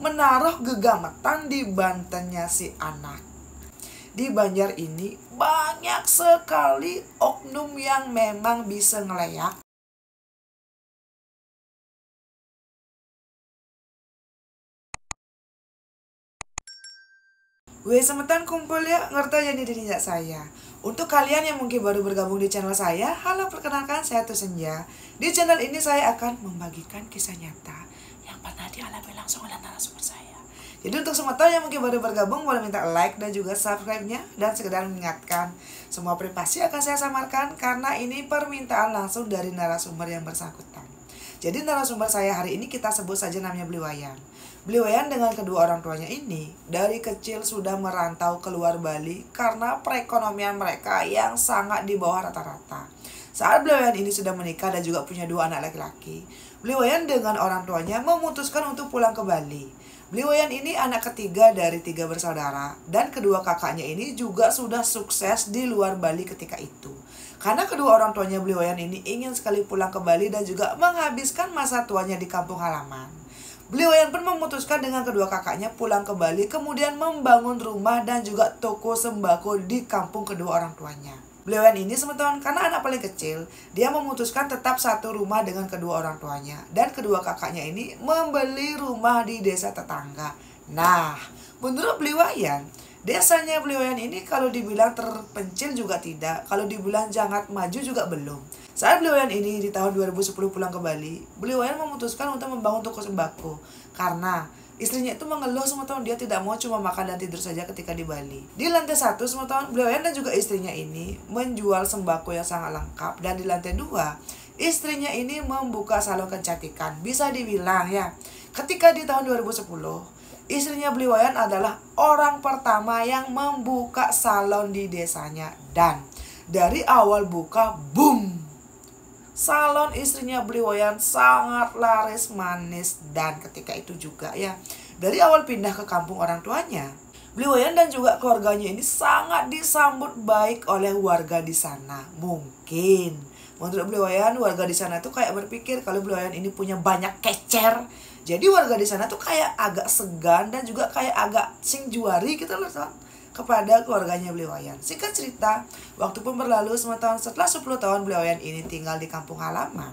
menaruh gegametan di bantennya si anak. Di Banjar ini banyak sekali oknum yang memang bisa ngeleyak. Weh semetan kumpul ya, ngerti jadi dirinya saya. Untuk kalian yang mungkin baru bergabung di channel saya, halo perkenalkan saya Tuh Senja. Di channel ini saya akan membagikan kisah nyata yang pernah dialami langsung oleh narasumber saya. Jadi untuk semeton yang mungkin baru bergabung, boleh minta like dan juga subscribe-nya. Dan sekedar mengingatkan, semua privasi akan saya samarkan karena ini permintaan langsung dari narasumber yang bersangkutan. Jadi narasumber saya hari ini kita sebut saja namanya Bliwayan. Bliwayan dengan kedua orang tuanya ini dari kecil sudah merantau keluar Bali karena perekonomian mereka yang sangat di bawah rata-rata. Saat Bliwayan ini sudah menikah dan juga punya 2 anak laki-laki, Bliwayan dengan orang tuanya memutuskan untuk pulang ke Bali. Bliwayan ini anak ketiga dari 3 bersaudara dan kedua kakaknya ini juga sudah sukses di luar Bali ketika itu. Karena kedua orang tuanya Bliwayan ini ingin sekali pulang ke Bali dan juga menghabiskan masa tuanya di kampung halaman. Bliwayan pun memutuskan dengan kedua kakaknya pulang ke Bali, kemudian membangun rumah dan juga toko sembako di kampung kedua orang tuanya. Bliwayan ini semeton karena anak paling kecil, dia memutuskan tetap satu rumah dengan kedua orang tuanya. Dan kedua kakaknya ini membeli rumah di desa tetangga. Nah, menurut Bliwayan, desanya Bliwayan ini kalau dibilang terpencil juga tidak, kalau dibilang sangat maju juga belum. Saat Bliwayan ini di tahun 2010 pulang ke Bali, Bliwayan memutuskan untuk membangun toko sembako karena istrinya itu mengeluh semua tahun dia tidak mau cuma makan dan tidur saja ketika di Bali. Di lantai 1 semua tahun Bliwayan dan juga istrinya ini menjual sembako yang sangat lengkap, dan di lantai 2 istrinya ini membuka salon kecantikan. Bisa dibilang ya, ketika di tahun 2010 istrinya Bliwayan adalah orang pertama yang membuka salon di desanya, dan dari awal buka boom, salon istrinya Bliwayan sangat laris manis. Dan ketika itu juga ya, dari awal pindah ke kampung orang tuanya, Bliwayan dan juga keluarganya ini sangat disambut baik oleh warga di sana. Mungkin menurut Bliwayan, warga di sana tuh kayak berpikir kalau Bliwayan ini punya banyak kecer. Jadi warga di sana tuh kayak agak segan dan juga kayak agak singjuari gitu loh kepada keluarganya Bliwayan. Singkat cerita, waktu pun berlalu setelah 10 tahun Bliwayan ini tinggal di kampung halaman.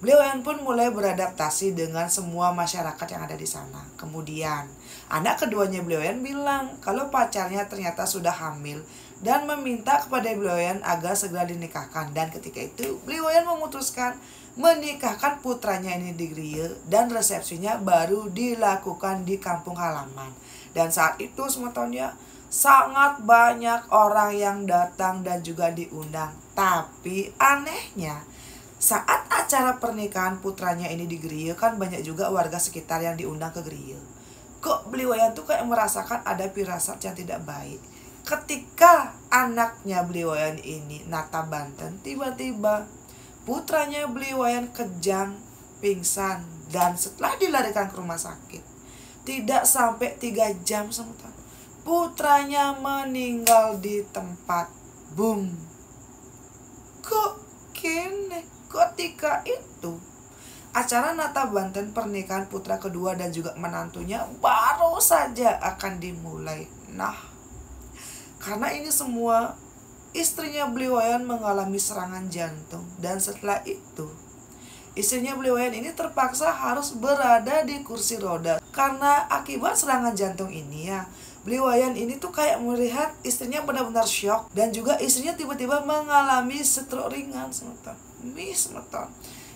Bliwayan pun mulai beradaptasi dengan semua masyarakat yang ada di sana. Kemudian, anak keduanya Bliwayan bilang kalau pacarnya ternyata sudah hamil dan meminta kepada Bliwayan agar segera dinikahkan. Dan ketika itu, Bliwayan memutuskan menikahkan putranya ini di Gria, dan resepsinya baru dilakukan di kampung halaman. Dan saat itu semua tahunnya sangat banyak orang yang datang dan juga diundang. Tapi anehnya, saat acara pernikahan putranya ini di Gria, kan banyak juga warga sekitar yang diundang ke Gria. Kok Bliwayan tuh kayak merasakan ada firasat yang tidak baik. Ketika anaknya Bliwayan ini nata Banten, tiba-tiba putranya Bliwayan kejang, pingsan, dan setelah dilarikan ke rumah sakit, tidak sampai 3 jam sementara putranya meninggal di tempat. Boom. Kok kene? Ketika itu acara nata Banten pernikahan putra kedua dan juga menantunya baru saja akan dimulai. Nah, karena ini semua, istrinya Bliwayan mengalami serangan jantung, dan setelah itu istrinya Bliwayan ini terpaksa harus berada di kursi roda. Karena akibat serangan jantung ini ya, Bliwayan ini tuh kayak melihat istrinya benar-benar syok, dan juga istrinya tiba-tiba mengalami stroke ringan semeton.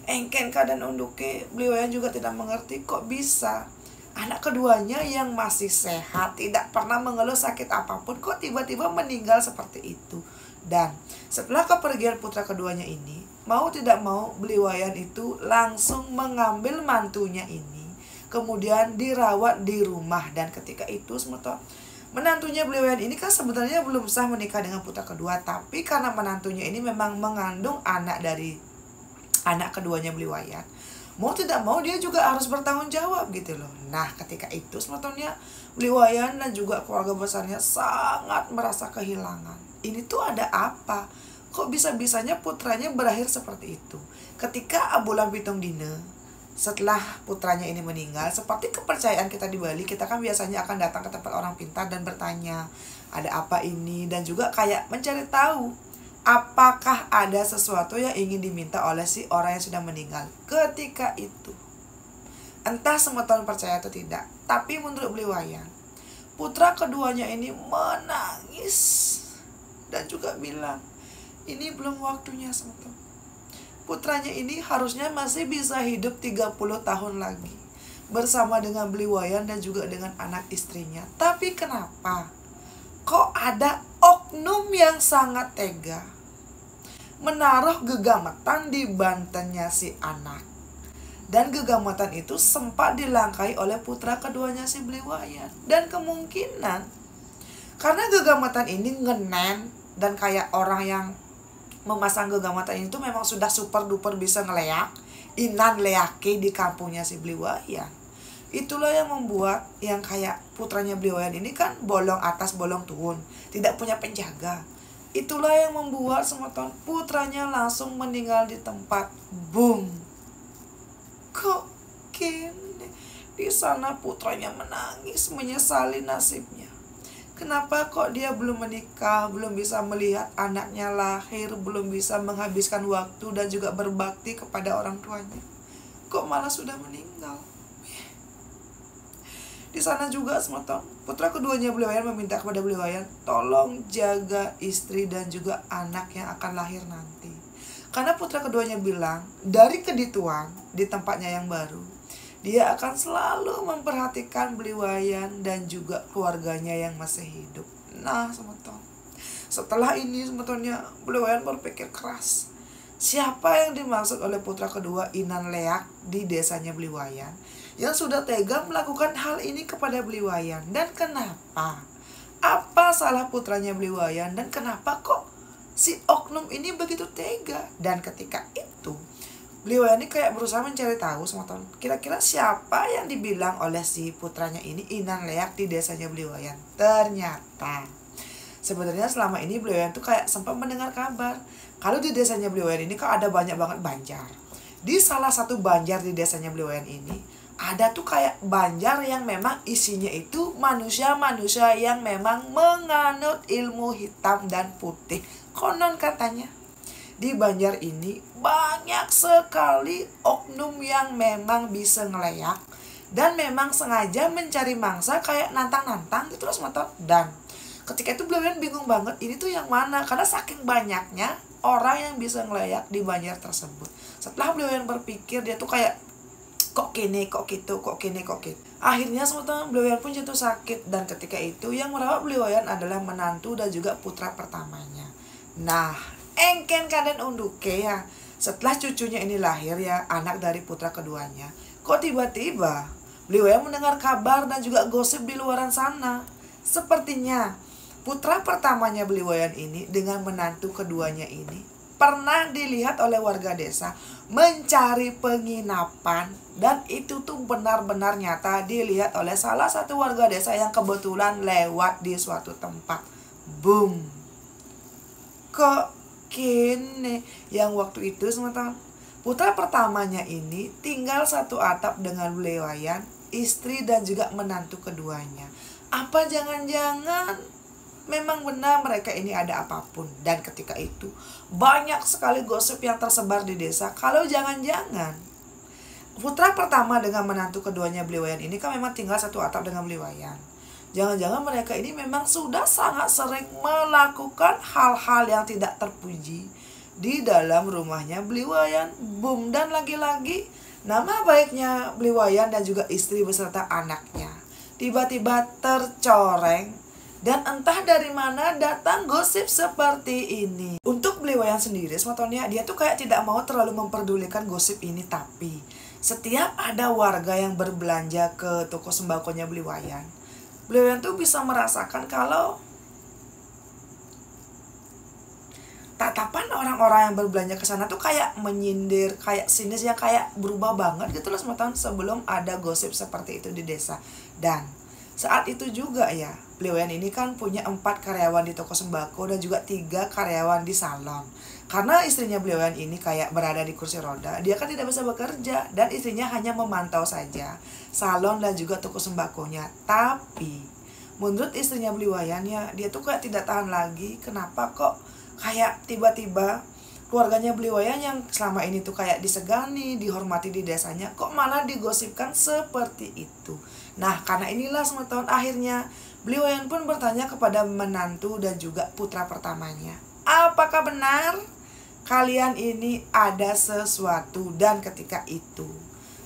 Engken keadaan unduke, Bliwayan juga tidak mengerti kok bisa anak keduanya yang masih sehat, tidak pernah mengeluh sakit apapun, kok tiba-tiba meninggal seperti itu. Dan setelah kepergian putra keduanya ini, mau tidak mau Bliwayan itu langsung mengambil mantunya ini, kemudian dirawat di rumah. Dan ketika itu semeton, menantunya Bliwayan ini kan sebenarnya belum sah menikah dengan putra kedua, tapi karena menantunya ini memang mengandung anak dari anak keduanya Bliwayan, mau tidak mau dia juga harus bertanggung jawab gitu loh. Nah, ketika itu sebetulnya Bliwayan dan juga keluarga besarnya sangat merasa kehilangan. Ini tuh ada apa? Kok bisa-bisanya putranya berakhir seperti itu? Ketika Abulan Pitung Dina, setelah putranya ini meninggal, seperti kepercayaan kita di Bali, kita kan biasanya akan datang ke tempat orang pintar dan bertanya, ada apa ini? Dan juga kayak mencari tahu, apakah ada sesuatu yang ingin diminta oleh si orang yang sudah meninggal ketika itu. Entah semeton percaya atau tidak, tapi menurut Beli Wayan, putra keduanya ini menangis dan juga bilang, ini belum waktunya semeton. Putranya ini harusnya masih bisa hidup 30 tahun lagi bersama dengan Beli Wayan dan juga dengan anak istrinya. Tapi kenapa kok ada oknum yang sangat tega menaruh gegamatan di bantennya si anak? Dan gegamatan itu sempat dilangkai oleh putra keduanya si Beli Wayan. Dan kemungkinan karena gegamatan ini ngenen dan kayak orang yang memasang gegamatan itu memang sudah super duper bisa ngeleak, inan leake di kampungnya si Beli Wayan. Itulah yang membuat yang kayak putranya Beli Wayan ini kan bolong atas bolong turun, tidak punya penjaga. Itulah yang membuat semeton putranya langsung meninggal di tempat. Boom. Kok gini? Di sana putranya menangis menyesali nasibnya. Kenapa kok dia belum menikah, belum bisa melihat anaknya lahir, belum bisa menghabiskan waktu dan juga berbakti kepada orang tuanya? Kok malah sudah meninggal? Di sana juga semeton putra keduanya Beli Wayan meminta kepada Beli Wayan, tolong jaga istri dan juga anak yang akan lahir nanti. Karena putra keduanya bilang, dari kedituan di tempatnya yang baru, dia akan selalu memperhatikan Beli Wayan dan juga keluarganya yang masih hidup. Nah, semeton, setelah ini semetonnya Beli Wayan berpikir keras. Siapa yang dimaksud oleh putra kedua Inan Leak di desanya Beli Wayan yang sudah tega melakukan hal ini kepada Beli Wayan? Dan kenapa? Apa salah putranya Beli Wayan dan kenapa kok si oknum ini begitu tega? Dan ketika itu Beli Wayan ini kayak berusaha mencari tahu semeton, kira-kira siapa yang dibilang oleh si putranya ini Inan Leak di desanya Beli Wayan. Ternyata sebenarnya selama ini Beli Wayan tuh kayak sempat mendengar kabar kalau di desanya Beli Wayan ini kok ada banyak banget banjar. Di salah satu banjar di desanya Beli Wayan ini ada tuh kayak banjar yang memang isinya itu manusia-manusia yang memang menganut ilmu hitam dan putih. Konon katanya di banjar ini banyak sekali oknum yang memang bisa ngeleak dan memang sengaja mencari mangsa kayak nantang-nantang gitu loh semeton. Dan ketika itu Beli Wayan bingung banget ini tuh yang mana, karena saking banyaknya orang yang bisa ngeleak di banjar tersebut. Setelah Beli Wayan berpikir, dia tuh kayak kok kene, kok gitu, kok kene, kok gitu. Akhirnya semeton Beli Wayan pun jatuh sakit, dan ketika itu yang merawat Beli Wayan adalah menantu dan juga putra pertamanya. Nah, engken kaden unduke ya, setelah cucunya ini lahir ya, anak dari putra keduanya, kok tiba-tiba Beli Wayan mendengar kabar dan juga gosip di luaran sana. Sepertinya putra pertamanya Beli Wayan ini dengan menantu keduanya ini pernah dilihat oleh warga desa mencari penginapan, dan itu tuh benar-benar nyata dilihat oleh salah satu warga desa yang kebetulan lewat di suatu tempat. Boom. Kok kini yang waktu itu semeton putra pertamanya ini tinggal satu atap dengan Beli Wayan, istri dan juga menantu keduanya. Apa jangan-jangan memang benar mereka ini ada apapun? Dan ketika itu banyak sekali gosip yang tersebar di desa kalau jangan-jangan putra pertama dengan menantu keduanya Beli Wayan ini kan memang tinggal satu atap dengan Beli Wayan. Jangan-jangan mereka ini memang sudah sangat sering melakukan hal-hal yang tidak terpuji di dalam rumahnya Beli Wayan. Boom. Dan lagi-lagi nama baiknya Beli Wayan dan juga istri beserta anaknya tiba-tiba tercoreng, dan entah dari mana datang gosip seperti ini. Untuk Beli Wayan sendiri semetonnya, dia tuh kayak tidak mau terlalu memperdulikan gosip ini, tapi setiap ada warga yang berbelanja ke toko sembakonya Beli Wayan, Beli Wayan tuh bisa merasakan kalau tatapan orang-orang yang berbelanja ke sana tuh kayak menyindir, kayak sinis, yang kayak berubah banget gitu loh semeton sebelum ada gosip seperti itu di desa. Dan Saat itu juga ya, Bliwayan ini kan punya 4 karyawan di toko sembako dan juga 3 karyawan di salon. Karena istrinya Bliwayan ini kayak berada di kursi roda, dia kan tidak bisa bekerja dan istrinya hanya memantau saja salon dan juga toko sembakonya. Tapi menurut istrinya Bliwayan ya, dia tuh kayak tidak tahan lagi. Kenapa kok kayak tiba-tiba keluarganya Bliwayan yang selama ini tuh kayak disegani, dihormati di desanya, kok malah digosipkan seperti itu. Nah, karena inilah tahun akhirnya Bliwayan pun bertanya kepada menantu dan juga putra pertamanya, apakah benar kalian ini ada sesuatu? Dan ketika itu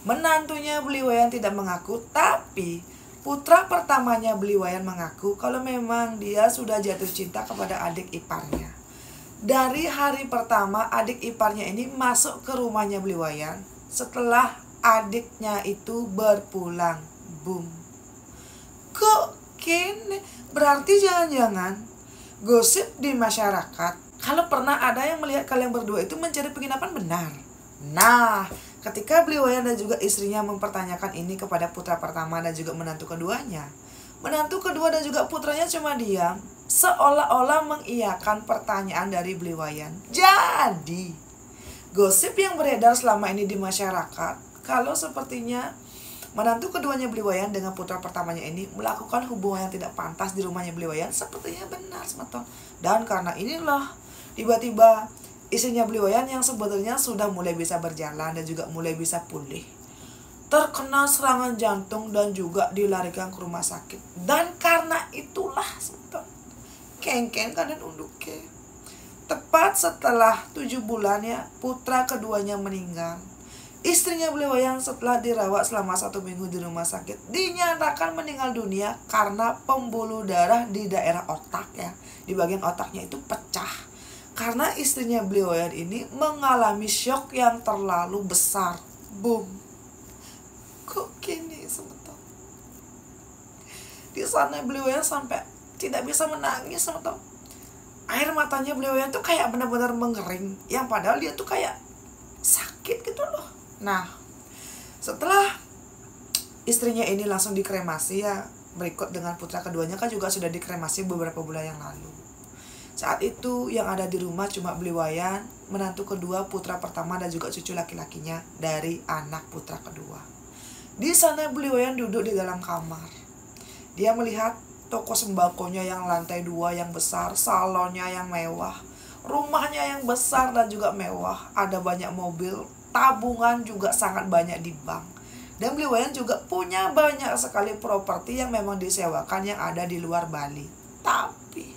menantunya Bliwayan tidak mengaku, tapi putra pertamanya Bliwayan mengaku kalau memang dia sudah jatuh cinta kepada adik iparnya. Dari hari pertama adik iparnya ini masuk ke rumahnya Bliwayan setelah adiknya itu berpulang. Boom. Kok kini? Berarti jangan-jangan gosip di masyarakat kalau pernah ada yang melihat kalian berdua itu mencari penginapan benar. Nah, ketika Bliwayan dan juga istrinya mempertanyakan ini kepada putra pertama dan juga menantu keduanya, menantu kedua dan juga putranya cuma diam, seolah-olah mengiyakan pertanyaan dari Bliwayan. Jadi, gosip yang beredar selama ini di masyarakat, kalau sepertinya menantu keduanya Bliwayan dengan putra pertamanya ini melakukan hubungan yang tidak pantas di rumahnya Bliwayan, sepertinya benar, semeton. Dan karena inilah, tiba-tiba istrinya Bliwayan yang sebetulnya sudah mulai bisa berjalan dan juga mulai bisa pulih, terkena serangan jantung dan juga dilarikan ke rumah sakit. Dan karena itulah kengken kanan unduke. Tepat setelah 7 bulan ya, putra keduanya meninggal. Istrinya Bliwayan setelah dirawat selama 1 minggu di rumah sakit dinyatakan meninggal dunia karena pembuluh darah di daerah otak ya. Di bagian otaknya itu pecah. Karena istrinya Bliwayan ini mengalami syok yang terlalu besar. Boom. Kok gini sebentar. Di sana Bliwayan sampai tidak bisa menangis sebentar. Air matanya Bliwayan tuh kayak benar-benar mengering, yang padahal dia tuh kayak sakit gitu loh. Nah, setelah istrinya ini langsung dikremasi ya, berikut dengan putra keduanya kan juga sudah dikremasi beberapa bulan yang lalu. Saat itu yang ada di rumah cuma Bliwayan, menantu kedua, putra pertama dan juga cucu laki-lakinya dari anak putra kedua. Di sana Bliwayan duduk di dalam kamar. Dia melihat toko sembakonya yang lantai 2 yang besar, salonnya yang mewah, rumahnya yang besar dan juga mewah, ada banyak mobil, tabungan juga sangat banyak di bank. Dan Bliwayan juga punya banyak sekali properti yang memang disewakan yang ada di luar Bali. Tapi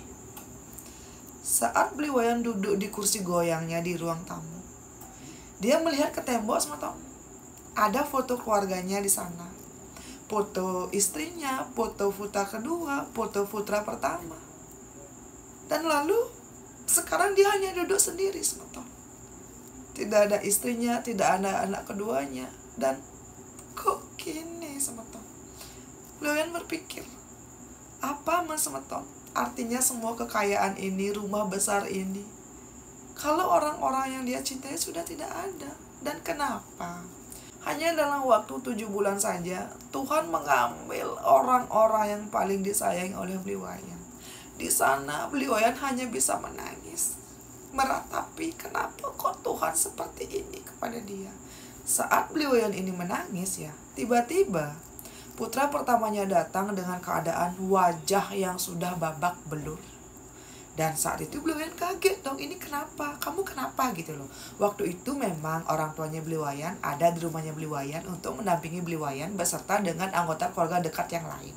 saat Bliwayan duduk di kursi goyangnya di ruang tamu, dia melihat ke tembok semata. Ada foto keluarganya di sana. Foto istrinya, foto putra kedua, foto putra pertama. Dan lalu sekarang dia hanya duduk sendiri semata. Tidak ada istrinya, tidak ada anak keduanya. Dan kok gini semeton? Bliwayan berpikir, apa mas semeton? Artinya semua kekayaan ini, rumah besar ini, kalau orang-orang yang dia cintai sudah tidak ada. Dan kenapa? Hanya dalam waktu 7 bulan saja Tuhan mengambil orang-orang yang paling disayangi oleh Bliwayan. Di sana Bliwayan hanya bisa menangis, meratapi kenapa kok Tuhan seperti ini kepada dia. Saat Bliwayan ini menangis ya, tiba-tiba putra pertamanya datang dengan keadaan wajah yang sudah babak belur. Dan saat itu Bliwayan kaget dong, ini kenapa? Kamu kenapa gitu loh. Waktu itu memang orang tuanya Bliwayan ada di rumahnya Bliwayan untuk mendampingi Bliwayan beserta dengan anggota keluarga dekat yang lain.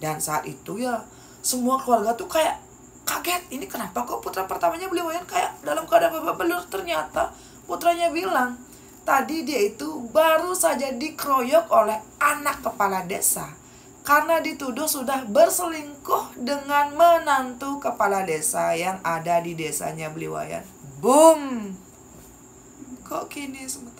Dan saat itu ya semua keluarga tuh kayak kaget, ini kenapa kok putra pertamanya Bliwayan kayak dalam keadaan babak belur. Ternyata putranya bilang, tadi dia itu baru saja dikeroyok oleh anak kepala desa karena dituduh sudah berselingkuh dengan menantu kepala desa yang ada di desanya Bliwayan. Boom. Kok gini sebentar?